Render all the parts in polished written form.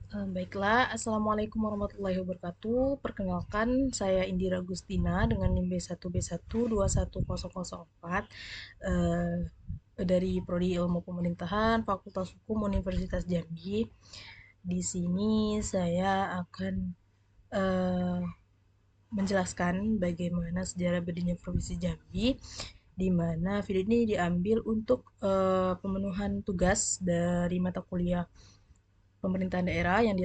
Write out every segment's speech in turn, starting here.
Baiklah, Assalamualaikum warahmatullahi wabarakatuh. Perkenalkan, saya Indira Gustina dengan NIM B1B1 21004 eh, dari Prodi Ilmu Pemerintahan, Fakultas Hukum Universitas Jambi. Di sini saya akan eh, menjelaskan bagaimana sejarah berdirinya Provinsi Jambi, di mana video ini diambil untuk pemenuhan tugas dari mata kuliah pemerintahan daerah yang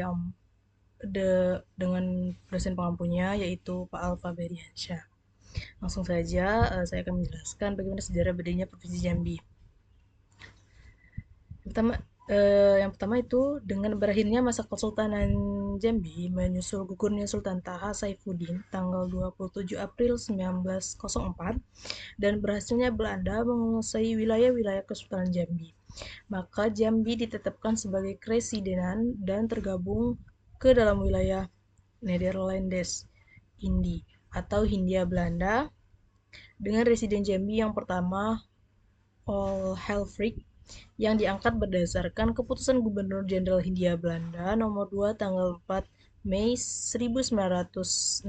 dengan dosen pengampunya yaitu Pak Alfa Beriansyah. Langsung saja saya akan menjelaskan bagaimana sejarah berdirinya Provinsi Jambi. Yang pertama itu dengan berakhirnya masa Kesultanan Jambi menyusul gugurnya Sultan Taha Saifuddin tanggal 27 April 1904 dan berhasilnya Belanda menguasai wilayah-wilayah Kesultanan Jambi. Maka Jambi ditetapkan sebagai kresidenan dan tergabung ke dalam wilayah Nederlandes Indi atau Hindia Belanda dengan residen Jambi yang pertama Helfrich yang diangkat berdasarkan keputusan Gubernur Jenderal Hindia Belanda nomor 2 tanggal 4 Mei 1906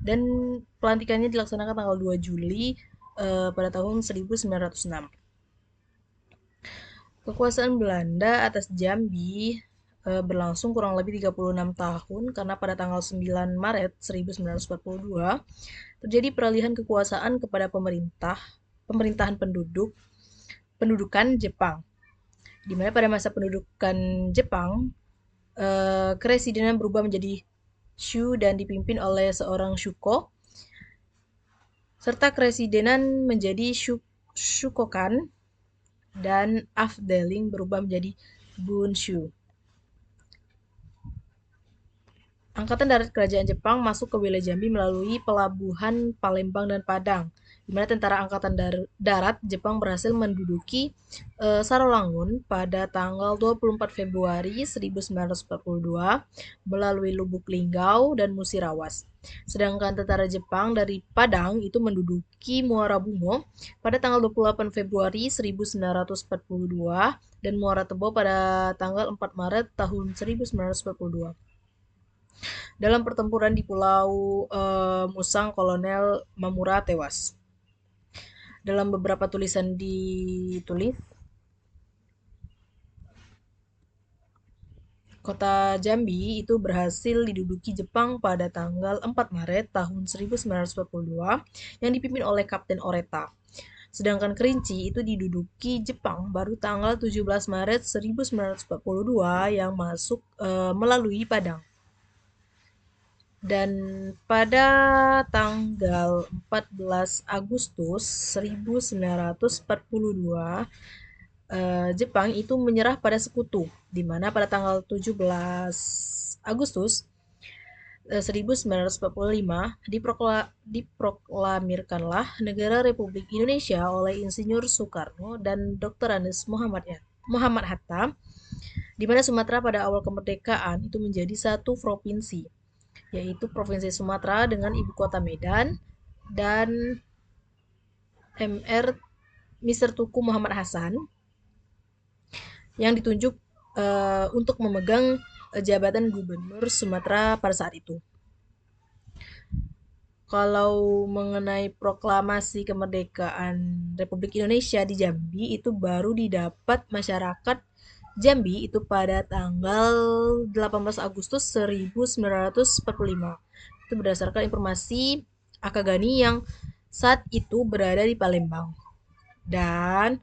dan pelantikannya dilaksanakan tanggal 2 Juli pada tahun 1906. Kekuasaan Belanda atas Jambi berlangsung kurang lebih 36 tahun karena pada tanggal 9 Maret 1942 terjadi peralihan kekuasaan kepada pemerintahan pendudukan Jepang. Di mana pada masa pendudukan Jepang, keresidenan berubah menjadi Shu dan dipimpin oleh seorang Shuko, serta keresidenan menjadi Shukokan dan Afdeling berubah menjadi Bunshu. Angkatan Darat Kerajaan Jepang masuk ke wilayah Jambi melalui pelabuhan Palembang dan Padang, di mana tentara Angkatan Darat Jepang berhasil menduduki Sarolangun pada tanggal 24 Februari 1942 melalui Lubuk Linggau dan Musirawas. Sedangkan tentara Jepang dari Padang itu menduduki Muara Bungo pada tanggal 28 Februari 1942 dan Muara Tebo pada tanggal 4 Maret tahun 1942. Dalam pertempuran di Pulau Musang, Kolonel Mamura tewas. Dalam beberapa tulisan ditulis, kota Jambi itu berhasil diduduki Jepang pada tanggal 4 Maret tahun 1942 yang dipimpin oleh Kapten Oreta. Sedangkan Kerinci itu diduduki Jepang baru tanggal 17 Maret 1942 yang masuk melalui Padang. Dan pada tanggal 14 Agustus 1942, Jepang itu menyerah pada sekutu, di mana pada tanggal 17 Agustus 1945 diproklamirkanlah negara Republik Indonesia oleh Insinyur Soekarno dan Dr. Andes Muhammad Hatta, di mana Sumatera pada awal kemerdekaan itu menjadi satu provinsi, yaitu Provinsi Sumatera dengan ibu kota Medan, dan Mr. Tuku Muhammad Hasan yang ditunjuk untuk memegang jabatan Gubernur Sumatera pada saat itu. Kalau mengenai proklamasi kemerdekaan Republik Indonesia di Jambi itu baru didapat masyarakat Jambi itu pada tanggal 18 Agustus 1945. Itu berdasarkan informasi Akagani yang saat itu berada di Palembang. Dan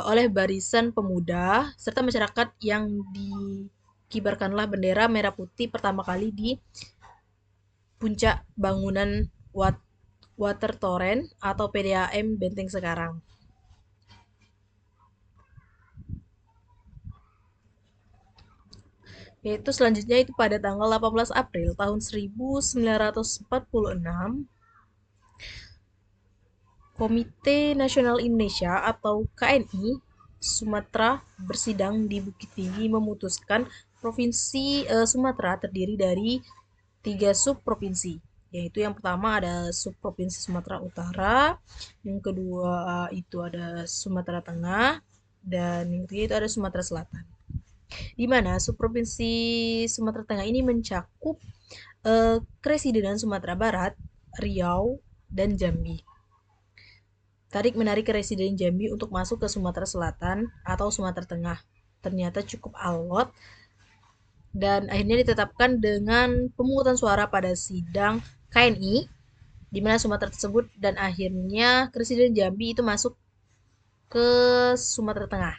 oleh barisan pemuda serta masyarakat yang dikibarkanlah bendera merah putih pertama kali di puncak bangunan Water Torrent atau PDAM Benteng Sekarang. Yaitu selanjutnya itu pada tanggal 18 April tahun 1946, Komite Nasional Indonesia atau KNI Sumatera bersidang di Bukit Tinggi memutuskan Provinsi Sumatera terdiri dari 3 subprovinsi, yaitu yang pertama ada subprovinsi Sumatera Utara, yang kedua itu ada Sumatera Tengah, dan yang ketiga itu ada Sumatera Selatan. di mana subprovinsi Sumatera Tengah ini mencakup Kresidenan Sumatera Barat, Riau, dan Jambi. Tarik-menarik Residen Jambi untuk masuk ke Sumatera Selatan atau Sumatera Tengah ternyata cukup alot dan akhirnya ditetapkan dengan pemungutan suara pada sidang KNI di mana Sumatera tersebut dan akhirnya Residen Jambi itu masuk ke Sumatera Tengah.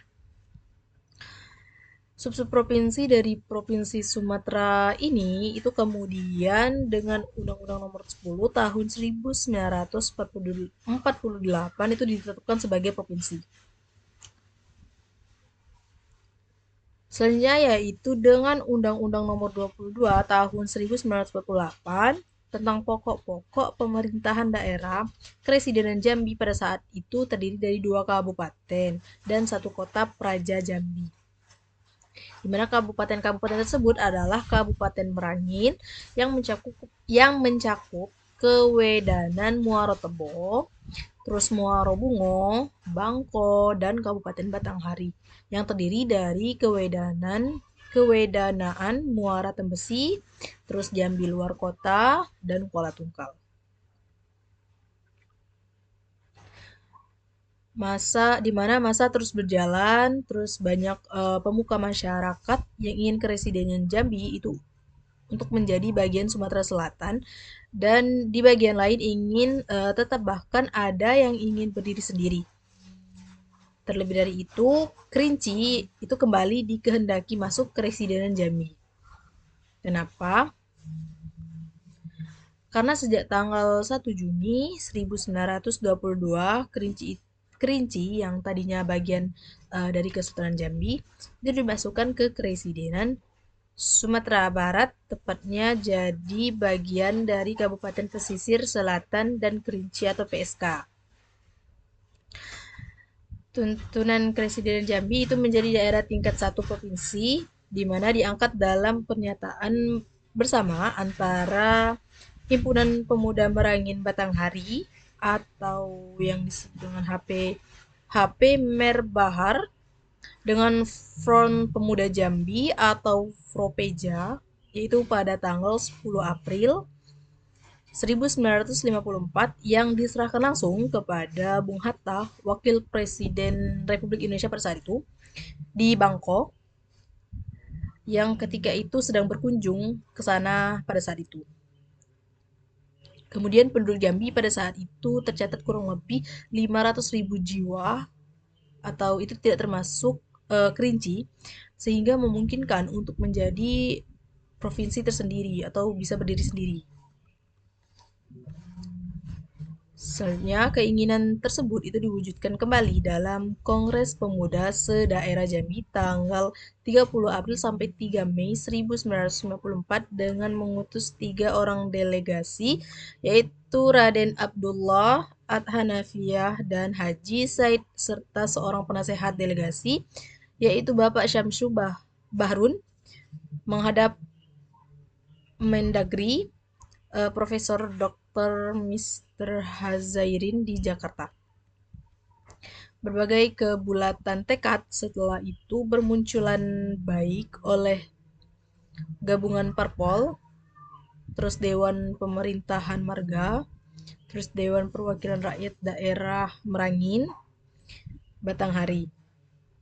Sub-sub provinsi dari Provinsi Sumatera ini itu kemudian dengan Undang-Undang Nomor 10 Tahun 1948 itu ditetapkan sebagai provinsi. Selanjutnya yaitu dengan Undang-Undang Nomor 22 Tahun 1948 tentang pokok-pokok pemerintahan daerah, Kresidenan Jambi pada saat itu terdiri dari 2 kabupaten dan 1 kota Praja Jambi. Di mana kabupaten-kabupaten tersebut adalah Kabupaten Merangin yang mencakup Kewedanan Muaro Tebo, terus Muaro Bungo, Bangko, dan Kabupaten Batanghari yang terdiri dari Kewedanaan Muara Tembesi, terus Jambi Luar Kota, dan Kuala Tungkal. Di mana masa terus berjalan, terus banyak pemuka masyarakat yang ingin Kresidenan Jambi itu untuk menjadi bagian Sumatera Selatan dan di bagian lain ingin tetap bahkan ada yang ingin berdiri sendiri. Terlebih dari itu, Kerinci itu kembali dikehendaki masuk Kresidenan Jambi. Kenapa? Karena sejak tanggal 1 Juni 1922, Kerinci yang tadinya bagian dari Kesultanan Jambi itu dimasukkan ke Kresidenan Sumatera Barat, tepatnya jadi bagian dari Kabupaten Pesisir Selatan dan Kerinci atau PSK. Tuntunan Kresidenan Jambi itu menjadi daerah tingkat 1 provinsi, di mana diangkat dalam pernyataan bersama antara Himpunan Pemuda Merangin Batanghari atau yang disebut dengan HP Merbahar dengan Front Pemuda Jambi atau Fropeja, yaitu pada tanggal 10 April 1954 yang diserahkan langsung kepada Bung Hatta, Wakil Presiden Republik Indonesia pada saat itu, di Bangkok, yang ketika itu sedang berkunjung ke sana pada saat itu. Kemudian penduduk Jambi pada saat itu tercatat kurang lebih 500.000 jiwa atau itu tidak termasuk Kerinci, sehingga memungkinkan untuk menjadi provinsi tersendiri atau bisa berdiri sendiri. Selanjutnya, keinginan tersebut itu diwujudkan kembali dalam Kongres Pemuda se-Daerah Jambi tanggal 30 April sampai 3 Mei 1954 dengan mengutus 3 orang delegasi, yaitu Raden Abdullah, Ad-Hanafiyah, dan Haji Said, serta seorang penasehat delegasi, yaitu Bapak Syamsu Bahrun, menghadap Mendagri, Profesor Dr. Mr. Hazairin di Jakarta. Berbagai kebulatan tekad setelah itu bermunculan baik oleh gabungan parpol, terus Dewan Pemerintahan Marga, terus Dewan Perwakilan Rakyat Daerah Merangin, Batanghari.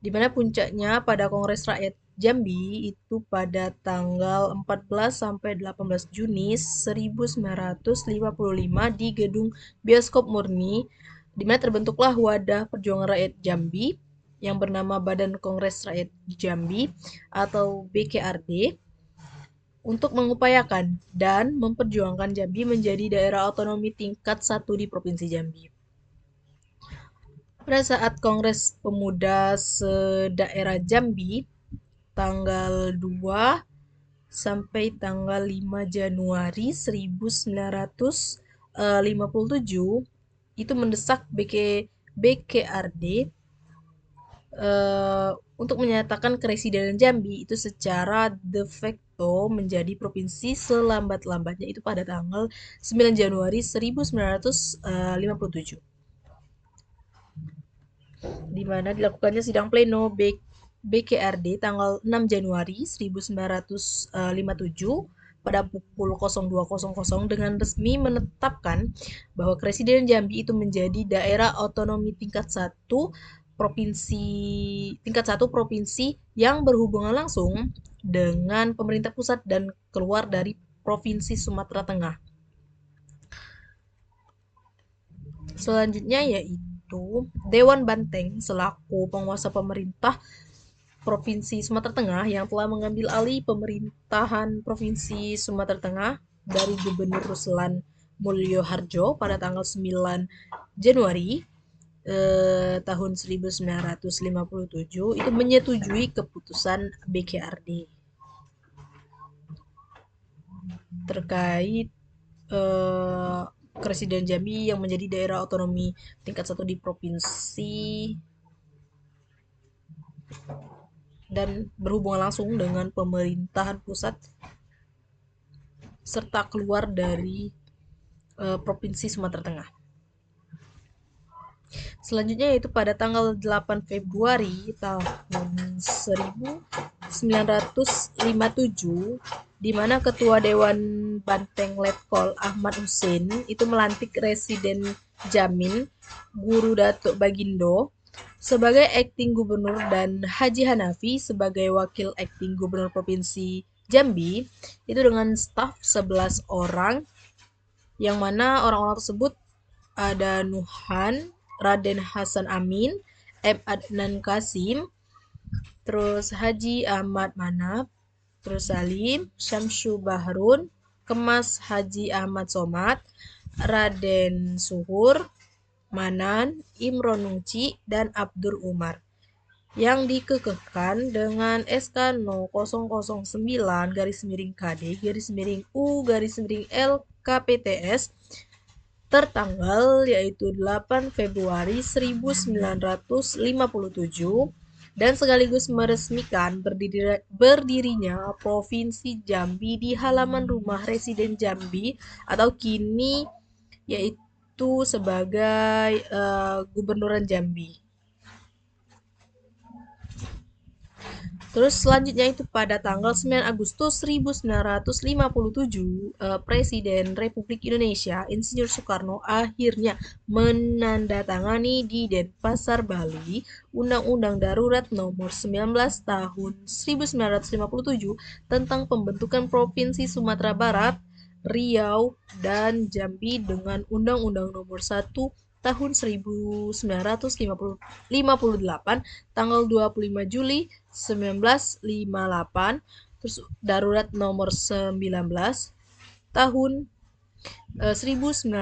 Di mana puncaknya pada Kongres Rakyat Jambi itu pada tanggal 14 sampai 18 Juni 1955 di Gedung Bioskop Murni, di mana terbentuklah Wadah Perjuangan Rakyat Jambi yang bernama Badan Kongres Rakyat Jambi atau BKRD untuk mengupayakan dan memperjuangkan Jambi menjadi daerah otonomi tingkat 1 di Provinsi Jambi. Pada saat Kongres Pemuda se-Daerah Jambi tanggal 2 sampai tanggal 5 Januari 1957 itu mendesak BKRD untuk menyatakan Kresidenan Jambi itu secara de facto menjadi provinsi selambat-lambatnya itu pada tanggal 9 Januari 1957. Di mana dilakukannya sidang pleno BKRD tanggal 6 Januari 1957 pada pukul 02.00 dengan resmi menetapkan bahwa Presiden Jambi itu menjadi daerah otonomi tingkat satu provinsi yang berhubungan langsung dengan pemerintah pusat dan keluar dari Provinsi Sumatera Tengah. Selanjutnya yaitu Dewan Banteng selaku penguasa pemerintah Provinsi Sumatera Tengah yang telah mengambil alih pemerintahan Provinsi Sumatera Tengah dari Gubernur Ruslan Mulyo Harjo pada tanggal 9 Januari tahun 1957 itu menyetujui keputusan BKRD terkait Presiden Jambi yang menjadi daerah otonomi tingkat 1 di provinsi dan berhubungan langsung dengan pemerintahan pusat serta keluar dari Provinsi Sumatera Tengah. Selanjutnya yaitu pada tanggal 8 Februari tahun 1957 di mana Ketua Dewan Banteng Letkol Ahmad Hussein itu melantik Residen Jamin Guru Datuk Bagindo sebagai akting gubernur dan Haji Hanafi sebagai wakil akting gubernur Provinsi Jambi itu dengan staf 11 orang yang mana orang-orang tersebut ada Nuhan, Raden Hasan Amin, M. Adnan Kasim, terus Haji Ahmad Manaf, terus Salim, Syamsu Bahrun, Kemas Haji Ahmad Somad, Raden Suhur, Manan, Imron Nungci, dan Abdur Umar yang dikekehkan dengan SK 0009 garis miring KD garis miring U garis miring LKPTS tertanggal yaitu 8 Februari 1957 dan sekaligus meresmikan berdirinya Provinsi Jambi di halaman rumah Residen Jambi atau kini yaitu sebagai Gubernuran Jambi. Terus selanjutnya itu pada tanggal 9 Agustus 1957, Presiden Republik Indonesia Insinyur Soekarno akhirnya menandatangani di Denpasar, Bali, Undang-Undang Darurat Nomor 19 Tahun 1957 tentang pembentukan Provinsi Sumatera Barat, Riau, dan Jambi dengan Undang-Undang Nomor 1 tahun 1958 tanggal 25 Juli 1958, terus Darurat Nomor 19 tahun 1957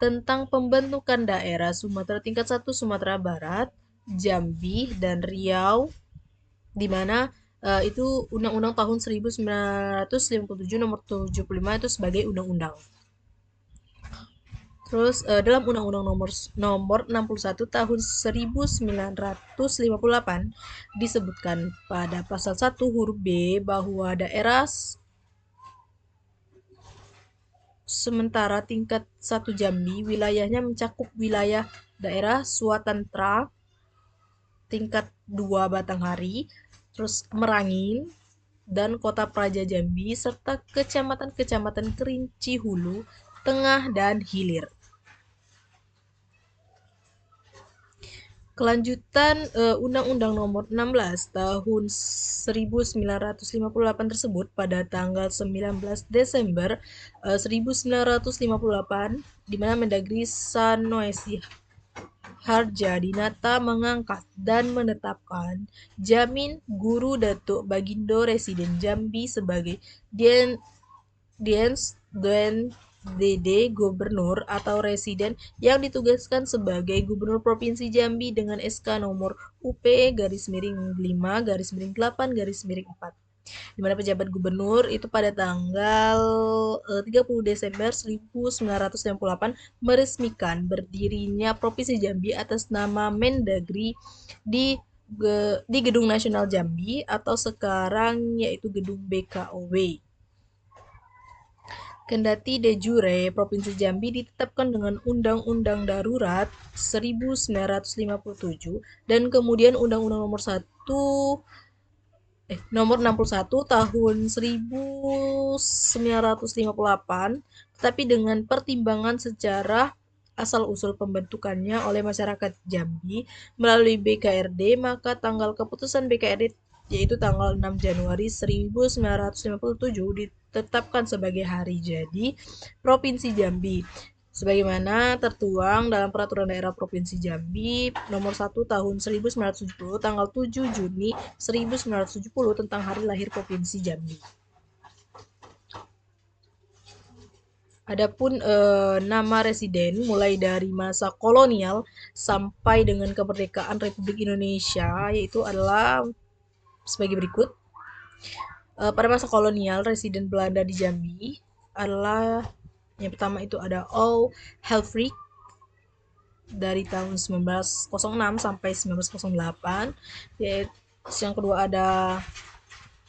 tentang pembentukan daerah Sumatera tingkat 1 Sumatera Barat, Jambi, dan Riau di mana itu Undang-Undang tahun 1957 nomor 75 itu sebagai undang-undang. Terus dalam Undang-Undang nomor 61 tahun 1958 disebutkan pada pasal 1 huruf B bahwa daerah sementara tingkat 1 Jambi wilayahnya mencakup wilayah daerah Swatantra tingkat 2 Batanghari, terus Merangin dan Kota Praja Jambi serta kecamatan-kecamatan Kerinci Hulu, Tengah, dan Hilir. Kelanjutan Undang-Undang Nomor 16 Tahun 1958 tersebut pada tanggal 19 Desember 1958 di mana Mendagri Sanusi Harjadinata mengangkat dan menetapkan Jamin Guru Datuk Bagindo Residen Jambi sebagai Diens DD Gubernur atau Residen yang ditugaskan sebagai Gubernur Provinsi Jambi dengan SK nomor UP garis miring 5 garis miring 8 garis miring 4 di mana pejabat gubernur itu pada tanggal 30 Desember 1968 meresmikan berdirinya Provinsi Jambi atas nama Mendagri di Gedung Nasional Jambi atau sekarang yaitu Gedung BKOW. Kendati de jure Provinsi Jambi ditetapkan dengan Undang-Undang Darurat 1957 dan kemudian Undang-Undang nomor 61 tahun 1958, tetapi dengan pertimbangan sejarah asal-usul pembentukannya oleh masyarakat Jambi melalui BKRD, maka tanggal keputusan BKRD yaitu tanggal 6 Januari 1957 ditetapkan sebagai hari jadi Provinsi Jambi sebagaimana tertuang dalam Peraturan Daerah Provinsi Jambi Nomor 1 Tahun 1970 tanggal 7 Juni 1970 tentang hari lahir Provinsi Jambi. Adapun nama residen mulai dari masa kolonial sampai dengan kemerdekaan Republik Indonesia yaitu adalah sebagai berikut. Pada masa kolonial, residen Belanda di Jambi adalah yang pertama itu ada O. Helfrich dari tahun 1906 sampai 1908. Yaitu yang kedua ada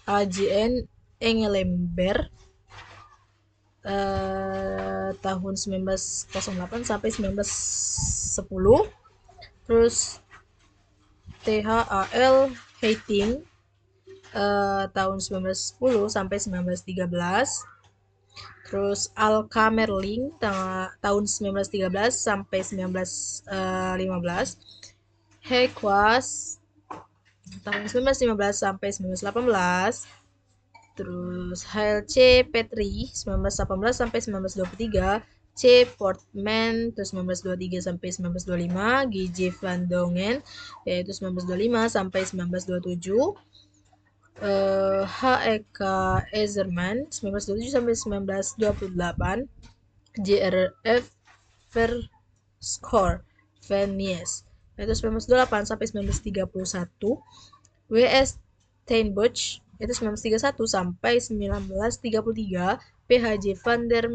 AJN Engelembert tahun 1908 sampai 1910. Terus THAL Hating tahun 1910 sampai 1913. Terus Alka Merling tahun 1913 sampai 1915. Hekwas tahun 1915 sampai 1918. Terus HLC Petri 1918 sampai 1923. C. Portman terus 1923 sampai 1925. GJ Van Dongen yaitu 1925 sampai 1927. HEK Ezerman 1927 sampai 1928. JRF Verschoor Venies yaitu 1928 sampai 1931. WS Steinbuch itu 1931 sampai 1933. PHJ van der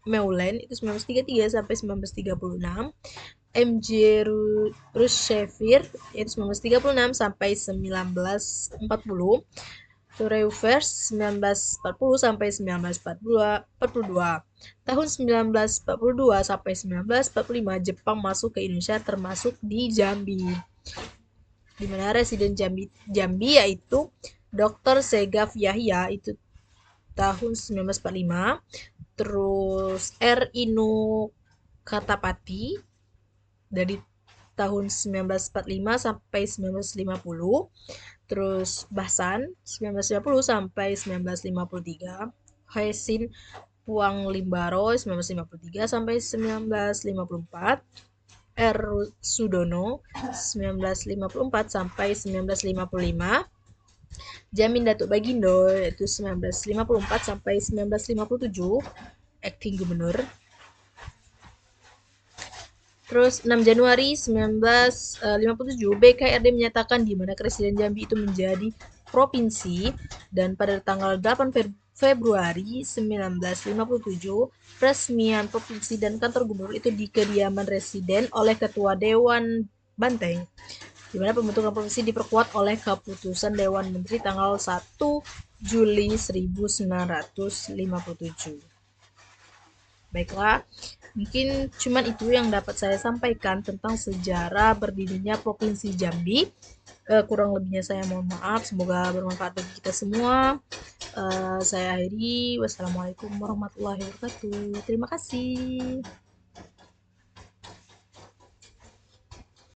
Meulen itu 1933 sampai 1936. MJ Russevier itu 1936 sampai 1940. Reuvers 1940 sampai 1942. Tahun 1942 sampai 1945 Jepang masuk ke Indonesia termasuk di Jambi. Di mana residen Jambi yaitu Dr. Segaf Yahya itu tahun 1945. Terus R. Inu Katapati dari tahun 1945 sampai 1950. Terus Bahsan 1950 sampai 1953. Haisin Puang Limbaro 1953 sampai 1954. R. Sudono 1954 sampai 1955. Jamin Datuk Bagindo yaitu 1954 sampai 1957 acting gubernur. Terus 6 Januari 1957 BKRD menyatakan di mana Residen Jambi itu menjadi provinsi dan pada tanggal 8 Februari 1957 peresmian provinsi dan kantor gubernur itu di kediaman residen oleh Ketua Dewan Banteng, di mana pembentukan provinsi diperkuat oleh keputusan Dewan Menteri tanggal 1 Juli 1957. Baiklah, mungkin cuman itu yang dapat saya sampaikan tentang sejarah berdirinya Provinsi Jambi. Kurang lebihnya saya mohon maaf, semoga bermanfaat bagi kita semua. Saya akhiri, wassalamualaikum warahmatullahi wabarakatuh. Terima kasih.